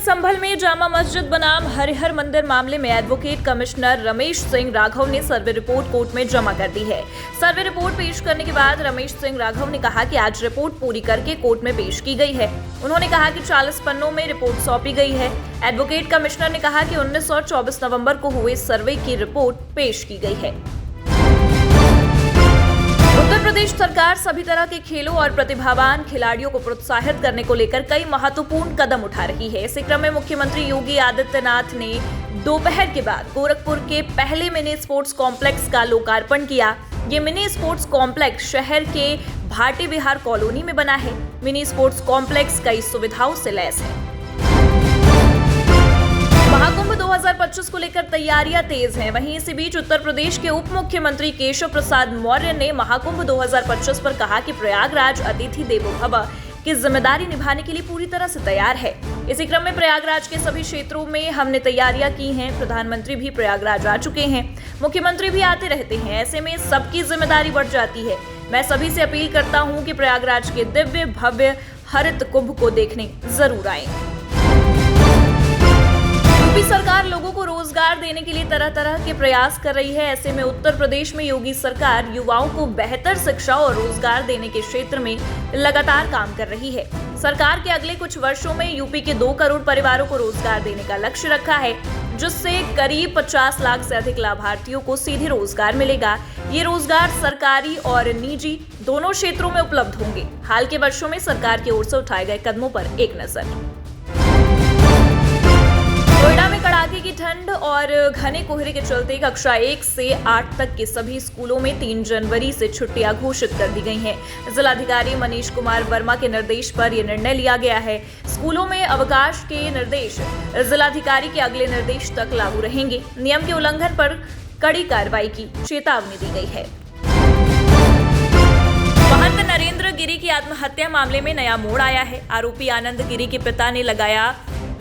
संभल में जामा मस्जिद बनाम हरिहर मंदिर मामले में एडवोकेट कमिश्नर रमेश सिंह राघव ने सर्वे रिपोर्ट कोर्ट में जमा कर दी है। सर्वे रिपोर्ट पेश करने के बाद रमेश सिंह राघव ने कहा कि आज रिपोर्ट पूरी करके कोर्ट में पेश की गई है। उन्होंने कहा कि 40 पन्नों में रिपोर्ट सौंपी गई है। एडवोकेट कमिश्नर ने कहा कि 19 और 24 नवंबर को हुए सर्वे की रिपोर्ट पेश की गई है। उत्तर प्रदेश सरकार सभी तरह के खेलों और प्रतिभावान खिलाड़ियों को प्रोत्साहित करने को लेकर कई महत्वपूर्ण कदम उठा रही है। इसी क्रम में मुख्यमंत्री योगी आदित्यनाथ ने दोपहर के बाद गोरखपुर के पहले मिनी स्पोर्ट्स कॉम्प्लेक्स का लोकार्पण किया। ये मिनी स्पोर्ट्स कॉम्प्लेक्स शहर के भाटी विहार कॉलोनी में बना है। मिनी स्पोर्ट्स कॉम्प्लेक्स कई सुविधाओं से लैस है। महाकुंभ 2025 को लेकर तैयारियां तेज हैं। वहीं इसी बीच उत्तर प्रदेश के उप मुख्यमंत्री केशव प्रसाद मौर्य ने महाकुंभ 2025 पर कहा कि प्रयागराज अतिथि देवो भव की जिम्मेदारी निभाने के लिए पूरी तरह से तैयार है। इसी क्रम में प्रयागराज के सभी क्षेत्रों में हमने तैयारियां की हैं। प्रधानमंत्री भी प्रयागराज आ चुके हैं, मुख्यमंत्री भी आते रहते हैं। ऐसे में सबकी जिम्मेदारी बढ़ जाती है। मैं सभी से अपील करता हूं कि प्रयागराज के दिव्य भव्य हरित कुंभ को देखने जरूर आएं। यूपी सरकार लोगों को रोजगार देने के लिए तरह तरह के प्रयास कर रही है। ऐसे में उत्तर प्रदेश में योगी सरकार युवाओं को बेहतर शिक्षा और रोजगार देने के क्षेत्र में लगातार काम कर रही है। सरकार के अगले कुछ वर्षों में यूपी के 2 करोड़ परिवारों को रोजगार देने का लक्ष्य रखा है, जिससे करीब 50 लाख से अधिक लाभार्थियों को सीधे रोजगार मिलेगा। ये रोजगार सरकारी और निजी दोनों क्षेत्रों में उपलब्ध होंगे। हाल के वर्षों में सरकार की ओर से उठाए गए कदमों पर एक नजर। नोएडा में कड़ाके की ठंड और घने कोहरे के चलते कक्षा 1 से 8 तक के सभी स्कूलों में 3 जनवरी से छुट्टियां घोषित कर दी गई हैं। जिलाधिकारी मनीष कुमार वर्मा के निर्देश पर यह निर्णय लिया गया है। स्कूलों में अवकाश के निर्देश जिलाधिकारी के अगले निर्देश तक लागू रहेंगे। नियम के उल्लंघन पर कड़ी कार्रवाई की चेतावनी दी गई है। महंत नरेंद्र गिरी की आत्महत्या मामले में नया मोड़ आया है। आरोपी आनंद गिरी के पिता ने लगाया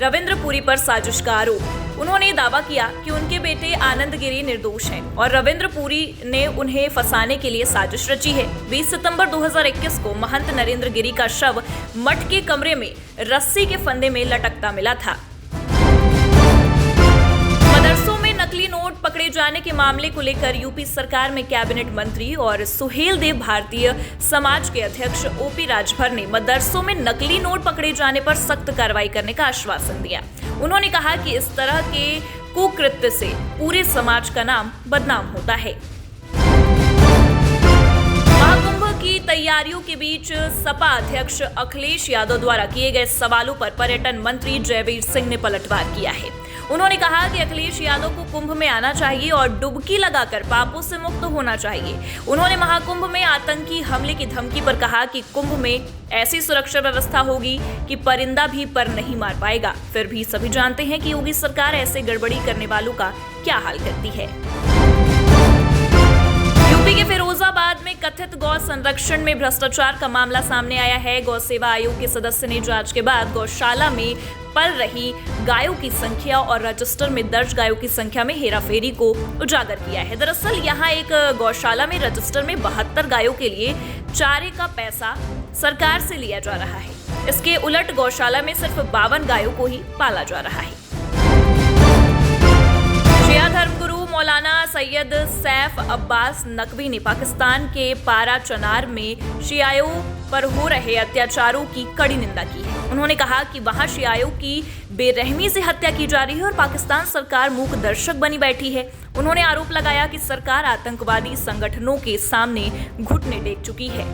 रविंद्र पुरी पर साजिश का आरोप। उन्होंने दावा किया कि उनके बेटे आनंद गिरी निर्दोष हैं और रविंद्र पुरी ने उन्हें फंसाने के लिए साजिश रची है। 20 सितंबर 2021 को महंत नरेंद्र गिरी का शव मठ के कमरे में रस्सी के फंदे में लटकता मिला था। मदरसों में नकली नोट पकड़े जाने के मामले को लेकर यूपी सरकार में कैबिनेट मंत्री और सुहेल देव भारतीय समाज के अध्यक्ष ओपी राजभर ने मदरसों में नकली नोट पकड़े जाने पर सख्त कार्रवाई करने का आश्वासन दिया। उन्होंने कहा कि इस तरह के कुकृत्य से पूरे समाज का नाम बदनाम होता है। महाकुंभ की तैयारियों के बीच सपा अध्यक्ष अखिलेश यादव द्वारा किए गए सवालों पर पर्यटन मंत्री जयवीर सिंह ने पलटवार किया है। उन्होंने कहा कि अखिलेश यादव को कुंभ में आना चाहिए और डुबकी लगाकर पापों से मुक्त होना चाहिए। उन्होंने महाकुंभ में आतंकी हमले की धमकी पर कहा कि कुंभ में ऐसी सुरक्षा व्यवस्था होगी कि परिंदा भी पर नहीं मार पाएगा। फिर भी सभी जानते हैं कि योगी सरकार ऐसे गड़बड़ी करने वालों का क्या हाल करती है। यूपी के फिरोजाबाद में कथित गौ संरक्षण में भ्रष्टाचार का मामला सामने आया है। गौ सेवा आयोग के सदस्य ने जांच के बाद गौशाला में पल रही गायों की संख्या और रजिस्टर में दर्ज गायों की संख्या में हेराफेरी को उजागर किया है। दरअसल यहां एक गौशाला में रजिस्टर में 72 गायों के लिए चारे का पैसा सरकार से लिया जा रहा है। इसके उलट गौशाला में सिर्फ 52 गायों को ही पाला जा रहा है। शिया धर्मगुरु मौलाना सैयद सैफ अब्बास नकवी ने पाकिस्तान के पारा चनार में शियाओं पर हो रहे अत्याचारों की कड़ी निंदा की है। उन्होंने कहा कि वहां शियाओं की बेरहमी से हत्या की जा रही है और पाकिस्तान सरकार मूक दर्शक बनी बैठी है। उन्होंने आरोप लगाया कि सरकार आतंकवादी संगठनों के सामने घुटने टेक चुकी है।